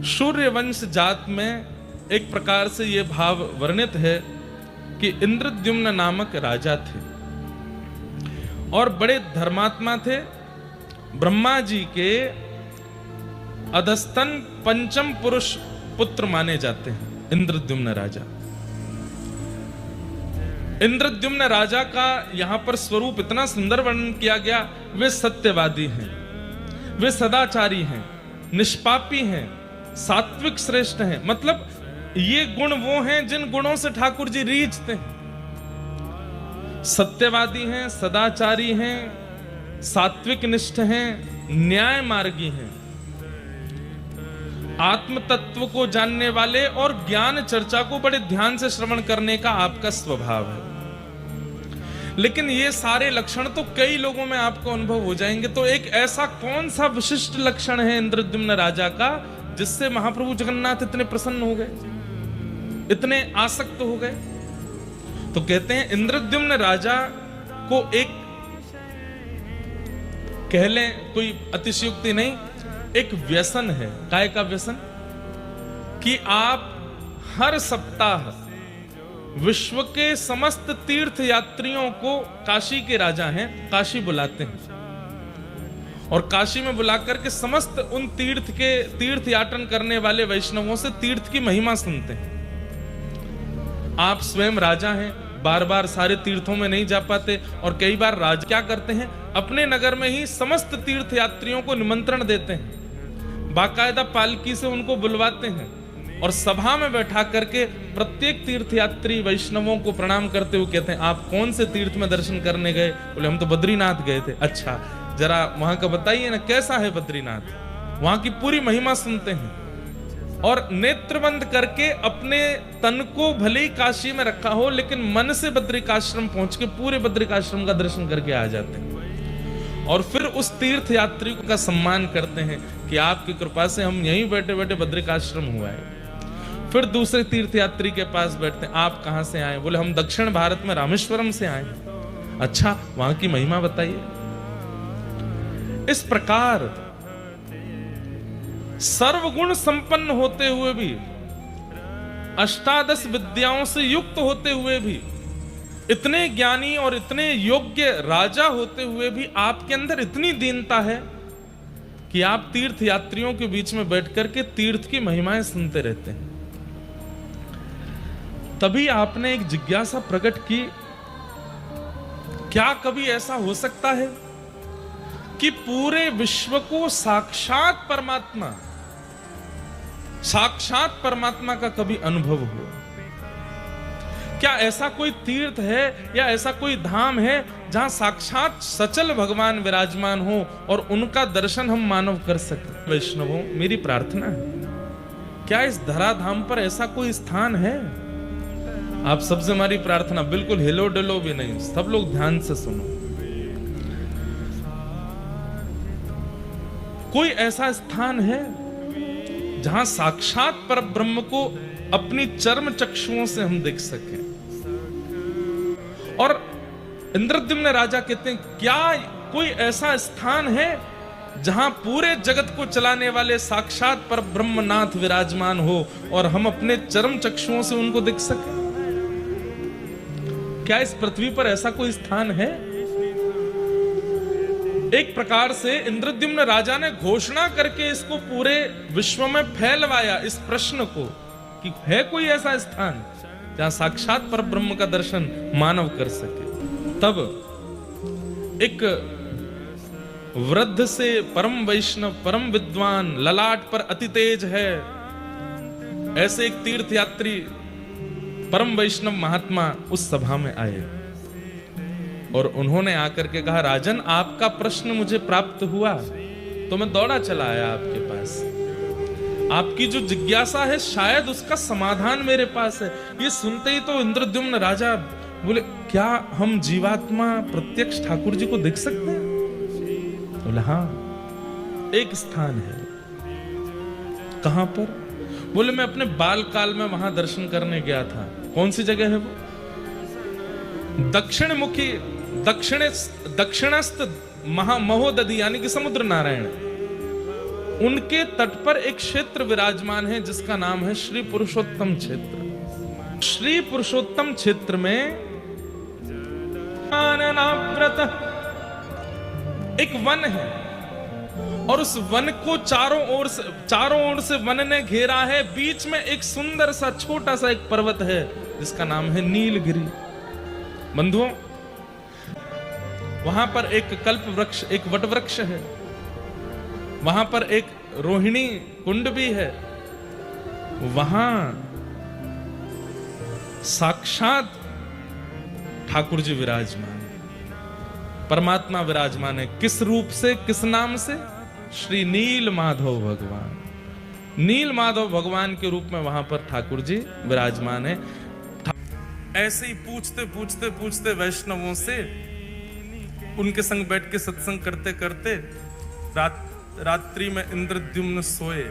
सूर्यवंश जात में एक प्रकार से यह भाव वर्णित है कि इंद्रद्युम्न नामक राजा थे और बड़े धर्मात्मा थे। ब्रह्मा जी के अधस्तन पंचम पुरुष पुत्र माने जाते हैं इंद्रद्युम्न राजा। इंद्रद्युम्न राजा का यहां पर स्वरूप इतना सुंदर वर्णन किया गया। वे सत्यवादी हैं, वे सदाचारी हैं, निष्पापी हैं, सात्विक श्रेष्ठ हैं। मतलब ये गुण वो हैं जिन गुणों से ठाकुर जी रीझते हैं। सत्यवादी हैं, सदाचारी हैं, सात्विक निष्ठ हैं, न्याय मार्गी हैं, आत्म तत्व को जानने वाले और ज्ञान चर्चा को बड़े ध्यान से श्रवण करने का आपका स्वभाव है। लेकिन ये सारे लक्षण तो कई लोगों में आपको अनुभव हो जाएंगे। तो एक ऐसा कौन सा विशिष्ट लक्षण है इंद्रद्युम्न राजा का जिससे महाप्रभु जगन्नाथ इतने प्रसन्न हो गए, इतने आसक्त हो गए? तो कहते हैं इंद्रद्युम्न राजा को एक कह लें, कोई अतिशयोक्ति नहीं, एक व्यसन है। काय का व्यसन? कि आप हर सप्ताह विश्व के समस्त तीर्थ यात्रियों को, काशी के राजा हैं, काशी बुलाते हैं और काशी में बुलाकर के समस्त उन तीर्थ याटन करने वाले वैष्णवों से तीर्थ की महिमा सुनते हैं। आप स्वयं राजा हैं, बार बार सारे तीर्थों में नहीं जा पाते और कई बार राजा क्या करते हैं, अपने नगर में ही समस्त तीर्थ यात्रियों को निमंत्रण देते हैं, बाकायदा पालकी से उनको बुलवाते हैं और सभा में बैठा करके प्रत्येक तीर्थयात्री वैष्णवों को प्रणाम करते हुए कहते हैं, आप कौन से तीर्थ में दर्शन करने गए? बोले हम तो बद्रीनाथ गए थे। अच्छा, जरा वहां का बताइए ना, कैसा है बद्रीनाथ? वहां की पूरी महिमा सुनते हैं और नेत्र बंद करके अपने तन को भले ही काशी में रखा हो लेकिन मन से बद्रिकाश्रम पहुंच के पूरे बद्रिकाश्रम का दर्शन करके आ जाते हैं और फिर उस तीर्थ यात्री का सम्मान करते हैं कि आपकी कृपा से हम यहीं बैठे बैठे बद्रिकाश्रम हुआ है। फिर दूसरे तीर्थयात्री के पास बैठते हैं, आप कहां से आए? बोले हम दक्षिण भारत में रामेश्वरम से आए। अच्छा, वहां की महिमा बताइए। इस प्रकार सर्वगुण संपन्न होते हुए भी, अष्टादश विद्याओं से युक्त होते हुए भी, इतने ज्ञानी और इतने योग्य राजा होते हुए भी आपके अंदर इतनी दीनता है कि आप तीर्थ यात्रियों के बीच में बैठ करके तीर्थ की महिमाएं सुनते रहते हैं। तभी आपने एक जिज्ञासा प्रकट की, क्या कभी ऐसा हो सकता है कि पूरे विश्व को साक्षात परमात्मा का कभी अनुभव हो? क्या ऐसा कोई तीर्थ है या ऐसा कोई धाम है जहां साक्षात सचल भगवान विराजमान हो और उनका दर्शन हम मानव कर सके? वैष्णवों, मेरी प्रार्थना है, क्या इस धराधाम पर ऐसा कोई स्थान है? आप सबसे हमारी प्रार्थना, बिल्कुल हिलो डुलो भी नहीं, सब लोग ध्यान से सुनो। कोई ऐसा स्थान है जहां साक्षात पर ब्रह्म को अपनी चर्म चक्षुओं से हम देख सकें? और इंद्रद्युम्न राजा कहते हैं, क्या कोई ऐसा स्थान है जहां पूरे जगत को चलाने वाले साक्षात पर ब्रह्मनाथ विराजमान हो और हम अपने चर्म चक्षुओं से उनको देख सकें? क्या इस पृथ्वी पर ऐसा कोई स्थान है? एक प्रकार से इंद्रद्युम्न राजा ने घोषणा करके इसको पूरे विश्व में फैलवाया, इस प्रश्न को, कि है कोई ऐसा स्थान जहां साक्षात पर ब्रह्म का दर्शन मानव कर सके? तब एक वृद्ध से परम वैष्णव, परम विद्वान, ललाट पर अति तेज है, ऐसे एक तीर्थयात्री परम वैष्णव महात्मा उस सभा में आए और उन्होंने आकर के कहा, राजन, आपका प्रश्न मुझे प्राप्त हुआ तो मैं दौड़ा चला आया आपके पास। आपकी जो जिज्ञासा है शायद उसका समाधान मेरे पास है। ये सुनते ही तो इंद्रद्युम्न राजा बोले, क्या हम जीवात्मा प्रत्यक्ष ठाकुर जी को देख सकते हैं? बोले हाँ, एक स्थान है। कहां पर? बोले मैं अपने बाल काल में वहां दर्शन करने गया था। कौन सी जगह है वो? दक्षिण मुखी, दक्षिणस्थ महोदधि यानी कि समुद्र नारायण, उनके तट पर एक क्षेत्र विराजमान है जिसका नाम है श्री पुरुषोत्तम क्षेत्र। श्री पुरुषोत्तम क्षेत्र में आननाव्रत एक वन है और उस वन को चारों ओर से वन ने घेरा है। बीच में एक सुंदर सा छोटा सा एक पर्वत है जिसका नाम है नीलगिरी। बंधुओं, वहां पर एक कल्प वृक्ष, एक वट वृक्ष है, वहां पर एक रोहिणी कुंड भी है। वहां साक्षात ठाकुर जी विराजमान है, परमात्मा विराजमान है। किस रूप से, किस नाम से? श्री नील माधव भगवान। नील माधव भगवान के रूप में वहां पर ठाकुर जी विराजमान है। ऐसे ही पूछते पूछते पूछते वैष्णवों से उनके संग बैठ के सत्संग करते करते रात्रि में इंद्रद्युम्न सोए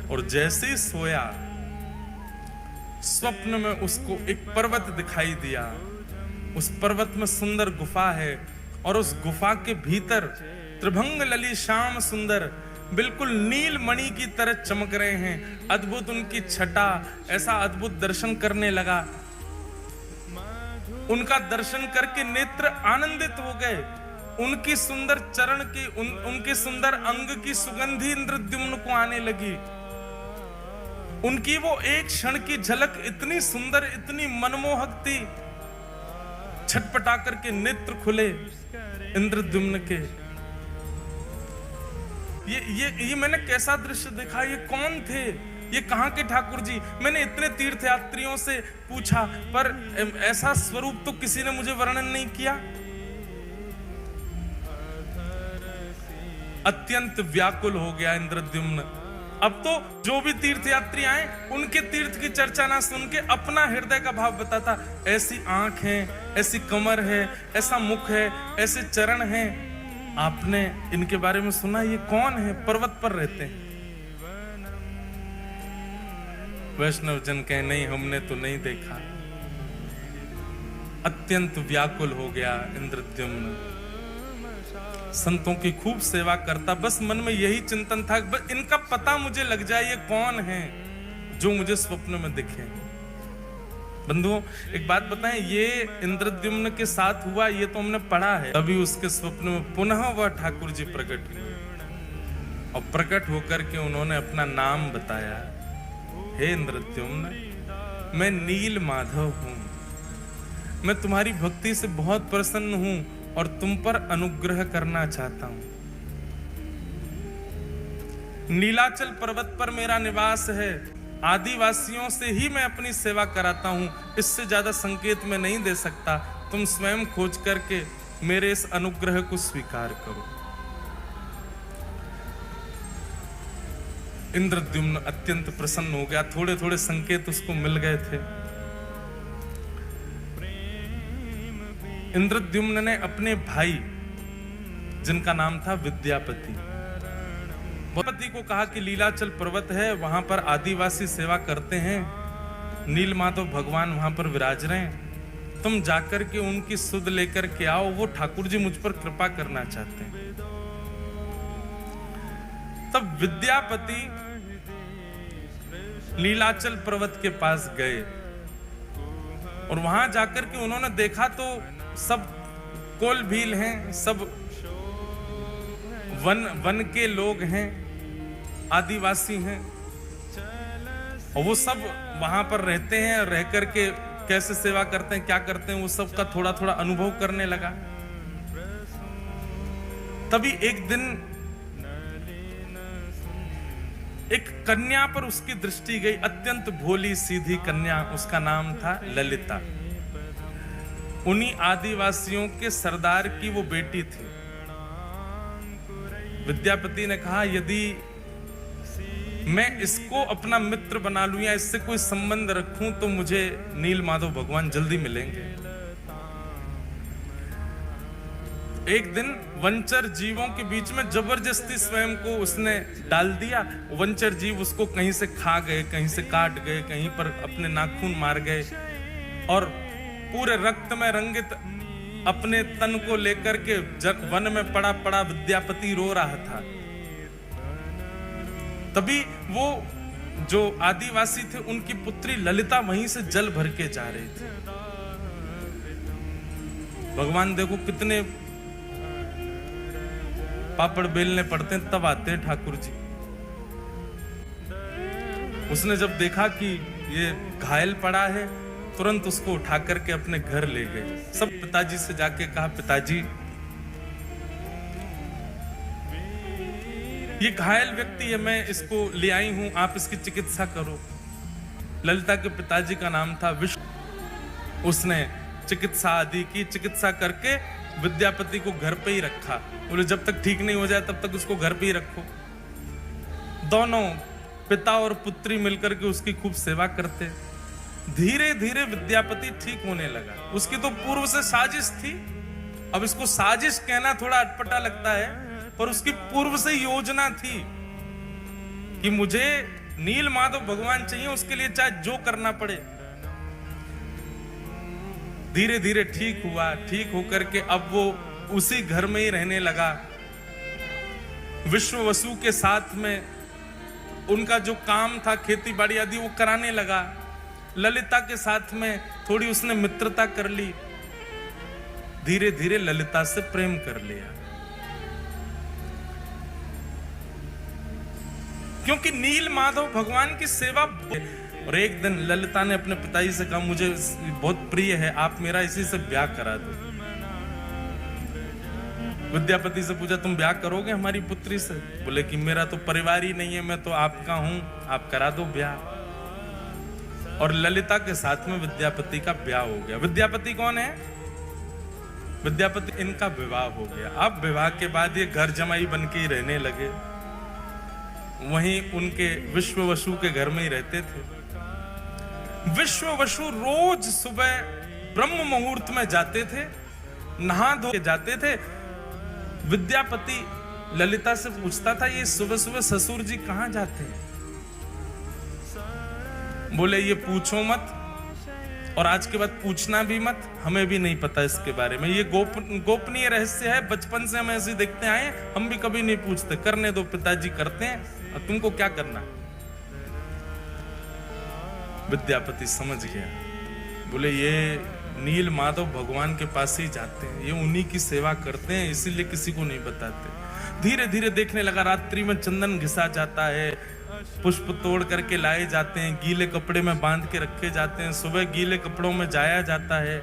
और जैसे ही सोया स्वप्न में उसको एक पर्वत दिखाई दिया। उस पर्वत में सुंदर गुफा है और उस गुफा के भीतर त्रिभंग लली श्याम सुंदर बिल्कुल नील मणि की तरह चमक रहे हैं। अद्भुत उनकी छटा, ऐसा अद्भुत दर्शन करने लगा। उनका दर्शन करके नेत्र आनंदित हो गए। उनकी सुंदर चरण की उनके सुंदर अंग की सुगंधी इंद्रद्युम्न को आने लगी। उनकी वो एक क्षण की झलक इतनी सुंदर, इतनी मनमोहक थी। छटपटा करके नेत्र खुले इंद्रद्युम्न के। ये मैंने कैसा दृश्य देखा? ये कौन थे? ये कहां के ठाकुर जी? मैंने इतने तीर्थयात्रियों से पूछा पर ऐसा स्वरूप तो किसी ने मुझे वर्णन नहीं किया। अत्यंत व्याकुल हो गया इंद्रद्युम्न। अब तो जो भी तीर्थयात्री आए उनके तीर्थ की चर्चा ना सुन के अपना हृदय का भाव बताता। ऐसी आंख है, ऐसी कमर है, ऐसा मुख है, ऐसे चरण हैं। आपने इनके बारे में सुना? ये कौन है? पर्वत पर रहते हैं। वैष्णव जन कहे नहीं, हमने तो नहीं देखा। अत्यंत व्याकुल हो गया इंद्रद्युम्न। संतों की खूब सेवा करता, बस मन में यही चिंतन था, बस इनका पता मुझे लग जाए ये कौन है जो मुझे स्वप्न में दिखे। बंधुओं, एक बात बताएं, ये इंद्रद्युम्न के साथ हुआ ये तो हमने पढ़ा है। तभी उसके स्वप्न में पुनः वह ठाकुर जी प्रकट हुए और प्रकट होकर के उन्होंने अपना नाम बताया। हे इंद्रद्युम्न, मैं नील माधव हूं। मैं तुम्हारी भक्ति से बहुत प्रसन्न हूं और तुम पर अनुग्रह करना चाहता हूं। नीलाचल पर्वत पर मेरा निवास है। आदिवासियों से ही मैं अपनी सेवा कराता हूं। इससे ज्यादा संकेत मैं नहीं दे सकता। तुम स्वयं खोज करके मेरे इस अनुग्रह को स्वीकार करो। इंद्रद्युम्न अत्यंत प्रसन्न हो गया। थोड़े थोड़े संकेत उसको मिल गए थे। इंद्रद्युम्न ने अपने भाई, जिनका नाम था विद्यापति, विद्यापति को कहा कि लीलाचल पर्वत है, वहां पर आदिवासी सेवा करते हैं, नीलमाधव भगवान वहां पर विराज रहे हैं। तुम जाकर के उनकी सुध लेकर के आओ। वो ठाकुर जी मुझ पर कृपा करना चाहते हैं। तब विद्यापति लीलाचल पर्वत के पास गए और वहां जाकर के उन्होंने देखा तो सब कोल भील हैं, सब वन के लोग हैं, आदिवासी हैं और वो सब वहां पर रहते हैं। रह करके कैसे सेवा करते हैं, क्या करते हैं, वो सब का थोड़ा थोड़ा अनुभव करने लगा। तभी एक दिन एक कन्या पर उसकी दृष्टि गई। अत्यंत भोली सीधी कन्या, उसका नाम था ललिता। उन्हीं आदिवासियों के सरदार की वो बेटी थी। विद्यापति ने कहा यदि मैं इसको अपना मित्र बना लूं या इससे कोई संबंध रखूं तो मुझे नीलमाधव भगवान जल्दी मिलेंगे। एक दिन वंचर जीवों के बीच में जबरदस्ती स्वयं को उसने डाल दिया। वंचर जीव उसको कहीं से खा गए, कहीं से काट गए, कहीं पर अपने नाखून मार गए और पूरे रक्त में रंगित अपने तन को लेकर के वन में पड़ा पड़ा विद्यापति रो रहा था। तभी वो जो आदिवासी थे उनकी पुत्री ललिता वहीं से जल भर के जा रही थी। भगवान देखो कितने पापड़ बेलने पड़ते हैं तब आते हैं ठाकुर जी। उसने जब देखा कि ये घायल पड़ा है तुरंत उसको उठा करके अपने घर ले गए। सब पिताजी से जाके कहा, पिताजी ये घायल व्यक्ति है, मैं इसको ले आई हूं, आप इसकी चिकित्सा करो। ललिता के पिताजी का नाम था विष्णु। उसने चिकित्सा आदि की, चिकित्सा करके विद्यापति को घर पे ही रखा। बोले जब तक ठीक नहीं हो जाए तब तक उसको घर पे ही रखो। दोनों पिता और पुत्री मिलकर के उसकी खूब सेवा करते। धीरे धीरे विद्यापति ठीक होने लगा। उसकी तो पूर्व से साजिश थी, अब इसको साजिश कहना थोड़ा अटपटा लगता है, पर उसकी पूर्व से योजना थी कि मुझे नील माधव भगवान चाहिए, उसके लिए चाहे जो करना पड़े। धीरे धीरे ठीक हुआ। ठीक होकर के अब वो उसी घर में ही रहने लगा। विश्व वसु के साथ में उनका जो काम था खेती बाड़ी आदि वो कराने लगा। ललिता के साथ में थोड़ी उसने मित्रता कर ली। धीरे धीरे ललिता से प्रेम कर लिया, क्योंकि नील माधव भगवान की सेवा। और एक दिन ललिता ने अपने पिताजी से कहा, मुझे बहुत प्रिय है, आप मेरा इसी से ब्याह करा दो। विद्यापति से पूछा, तुम ब्याह करोगे हमारी पुत्री से? बोले कि मेरा तो परिवार ही नहीं है, मैं तो आपका हूं, आप करा दो ब्याह। और ललिता के साथ में विद्यापति का ब्याह हो गया। विद्यापति कौन है? विद्यापति, इनका विवाह हो गया। अब विवाह के बाद ये घर जमाई बन के ही रहने लगे। वहीं उनके विश्व वसु के घर में ही रहते थे। विश्व वसु रोज सुबह ब्रह्म मुहूर्त में जाते थे, नहा धो के जाते थे। विद्यापति ललिता से पूछता था, ये सुबह सुबह ससुर जी कहां जाते हैं? बोले ये पूछो मत, और आज के बाद पूछना भी मत, हमें भी नहीं पता इसके बारे में। ये गोपनीय रहस्य है, बचपन से हम ऐसे देखते आए, हम भी कभी नहीं पूछते। करने दो, पिताजी करते हैं, और तुमको क्या करना? विद्यापति समझ गया। बोले ये नील माधव भगवान के पास ही जाते हैं, ये उन्हीं की सेवा करते हैं, इसीलिए किसी को नहीं बताते। धीरे धीरे देखने लगा, रात्रि में चंदन घिसा जाता है, पुष्प तोड़ करके लाए जाते हैं, गीले कपड़े में बांध के रखे जाते हैं, सुबह गीले कपड़ों में जाया जाता है,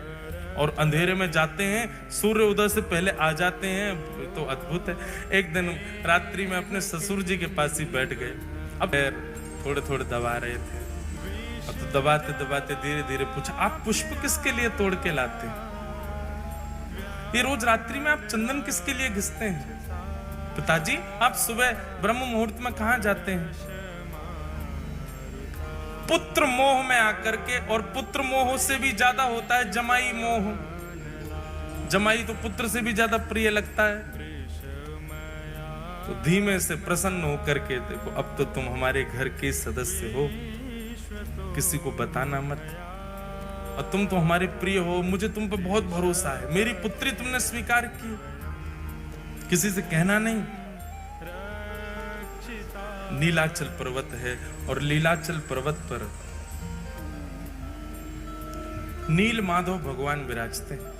और अंधेरे में जाते हैं, सूर्य उदय से पहले आ जाते हैं। तो अद्भुत है। एक दिन रात्रि में अपने ससुर जी के पास ही बैठ गए। अब थोड़े थोड़े दबा रहे थे, अब तो दबाते दबाते धीरे धीरे पूछा, आप पुष्प किसके लिए तोड़ के लाते हैं? ये रोज रात्रि में आप चंदन किसके लिए घिसते हैं? पिताजी, आप सुबह ब्रह्म मुहूर्त में कहां जाते हैं? पुत्र मोह में आकर के, और पुत्र मोह से भी ज्यादा होता है जमाई मोह। जमाई तो पुत्र से भी ज्यादा प्रिय लगता है। तो धीमे से प्रसन्न होकर के देखो, अब तो तुम हमारे घर के सदस्य हो, किसी को बताना मत, और तुम तो हमारे प्रिय हो, मुझे तुम पे बहुत भरोसा है। मेरी पुत्री तुमने स्वीकार की, किसी से कहना नहीं। नीलाचल पर्वत है, और नीलाचल पर्वत पर नील माधव भगवान विराजते हैं।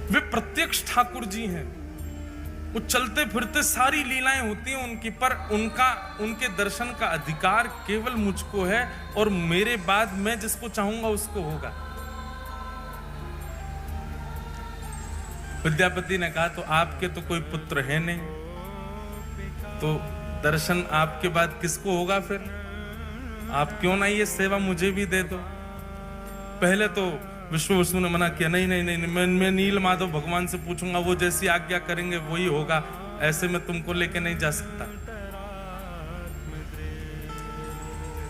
वे प्रत्यक्ष ठाकुर जी हैं। वो चलते फिरते सारी लीलाएं होती हैं उनकी, पर उनके दर्शन का अधिकार केवल मुझको है, और मेरे बाद मैं जिसको चाहूंगा उसको होगा। विद्यापति ने कहा, तो आपके तो कोई पुत्र है नहीं, तो दर्शन आपके बाद किसको होगा? फिर आप क्यों ना ये सेवा मुझे भी दे दो। पहले तो विश्व वसु ने मना किया, नहीं नहीं नहीं, मैं नील माधव भगवान से पूछूंगा, वो जैसी आज्ञा करेंगे वही होगा, ऐसे में तुमको लेके नहीं जा सकता।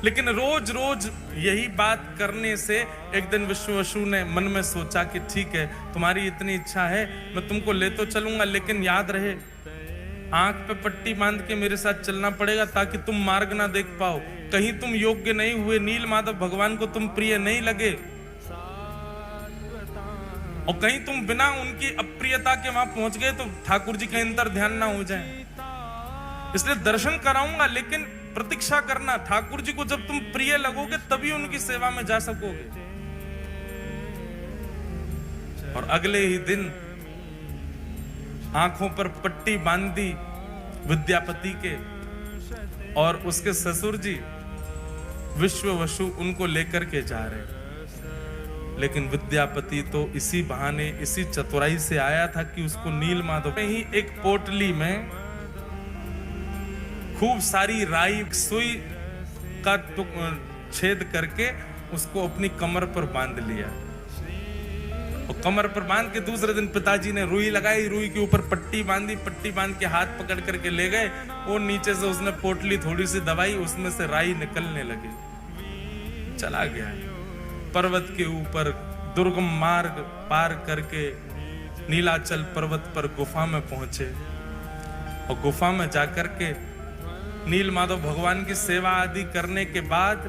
लेकिन रोज रोज यही बात करने से एक दिन विश्व वसु ने मन में सोचा कि ठीक है, तुम्हारी इतनी इच्छा है, मैं तुमको ले तो चलूंगा, लेकिन याद रहे आंख पे पट्टी बांध के मेरे साथ चलना पड़ेगा, ताकि तुम मार्ग ना देख पाओ। कहीं तुम योग्य नहीं हुए, नील माधव भगवान को तुम प्रिय नहीं लगे, और कहीं तुम बिना उनकी अप्रियता के वहां पहुंच गए तो ठाकुर जी के अंतर ध्यान ना हो जाए। इसलिए दर्शन कराऊंगा, लेकिन प्रतीक्षा करना। ठाकुर जी को जब तुम प्रिय लगोगे तभी उनकी सेवा में जा सकोगे। और अगले ही दिन आंखों पर पट्टी बांधी विद्यापति के, और उसके ससुर जी विश्ववसु उनको लेकर के जा रहे। लेकिन विद्यापति तो इसी बहाने, इसी चतुराई से आया था कि उसको नील माधव में ही एक पोटली में खूब सारी राई सुई का छेद करके उसको अपनी कमर पर बांध लिया। और कमर पर बांध के दूसरे दिन पिताजी ने रुई लगाई, रुई के ऊपर पट्टी बांधी, पट्टी बांध के हाथ पकड़ करके ले गए। और नीचे से उसने पोटली थोड़ी सी दबाई, उसमें से राई निकलने लगी। चला गया पर्वत के ऊपर, दुर्गम मार्ग पार करके नीलाचल पर्वत पर गुफा में पहुंचे। और गुफा में जाकर के नील माधव भगवान की सेवा आदि करने के बाद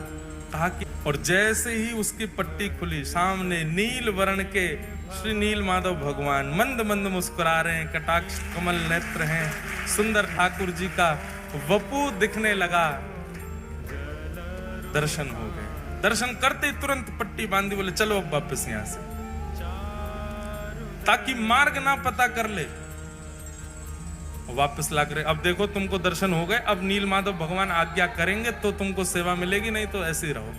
कहा कि, और जैसे ही उसकी पट्टी खुली, सामने नील वर्ण के श्री नील माधव भगवान मंद मंद मुस्कुरा रहे हैं, कटाक्ष कमल नेत्र हैं, सुंदर ठाकुर जी का वपु दिखने लगा। दर्शन हो गए। दर्शन करते तुरंत पट्टी बांधी, बोले चलो अब वापस यहां से, ताकि मार्ग ना पता कर ले। वापस ला कर, अब देखो तुमको दर्शन हो गए, अब नील माधव भगवान आज्ञा करेंगे तो तुमको सेवा मिलेगी, नहीं तो ऐसे ही रहो।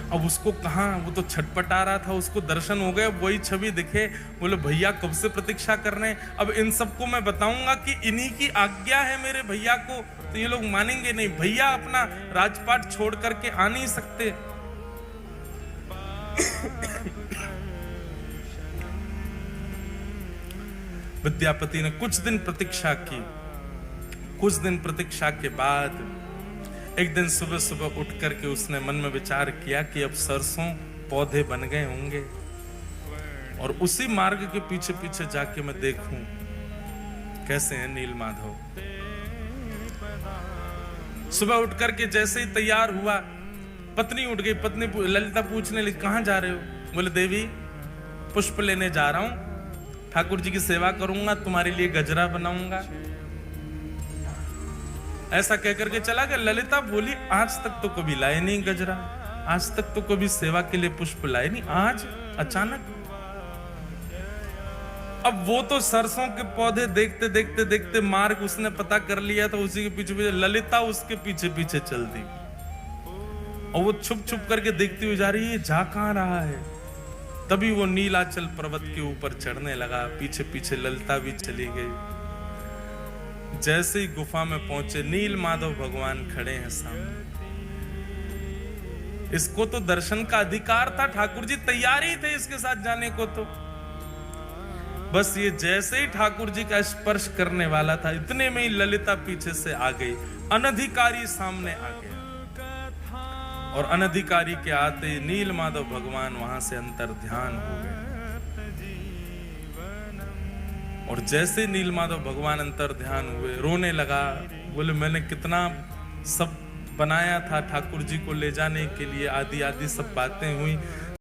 अब उसको कहां, वो तो छटपटा रहा था, उसको दर्शन हो गए, वही छवि दिखे। बोले भैया कब से प्रतीक्षा कर रहे हैं, अब इन सबको मैं बताऊंगा कि इन्हीं की आज्ञा है मेरे भैया को, तो ये लोग मानेंगे नहीं। भैया अपना राजपाट छोड़ करके आ नहीं सकते। विद्यापति ने कुछ दिन प्रतीक्षा की। कुछ दिन प्रतीक्षा के बाद एक दिन सुबह सुबह उठ करके उसने मन में विचार किया कि अब सरसों पौधे बन गए होंगे, और उसी मार्ग के पीछे पीछे जाके मैं देखूं कैसे है नील माधव। सुबह उठ करके जैसे ही तैयार हुआ, पत्नी उठ गई। पत्नी ललिता पूछने लगी कहां जा रहे हो? बोले देवी पुष्प लेने जा रहा हूं, ठाकुर जी की सेवा करूंगा, तुम्हारे लिए गजरा बनाऊंगा। ऐसा कहकर के चला गया। ललिता बोली आज तक तो कभी लाए नहीं गजरा, आज तक तो कभी सेवा के लिए पुष्प लाए नहीं, आज अचानक। अब वो तो सरसों के पौधे देखते देखते देखते मार्ग उसने पता कर लिया था, उसी के पीछे पीछे ललिता उसके पीछे पीछे चल दी। और वो छुप छुप करके देखती हुई जा रही है, जा कहां रहा है। तभी वो नीलाचल पर्वत के ऊपर चढ़ने लगा, पीछे पीछे ललिता भी चली गई। जैसे ही गुफा में पहुंचे, नील माधव भगवान खड़े हैं सामने। इसको तो दर्शन का अधिकार था, ठाकुर जी तैयार ही थे इसके साथ जाने को। तो बस ये जैसे ही ठाकुर जी का स्पर्श करने वाला था, इतने में ही ललिता पीछे से आ गई, अनधिकारी सामने आ गया। और अनधिकारी के आते नील माधव भगवान वहां से अंतर ध्यान हो गए। और जैसे नील माधव भगवान अंतर ध्यान हुए, रोने लगा। बोले मैंने कितना सब बनाया था ठाकुर जी को ले जाने के लिए, आदि आदि सब बातें हुई,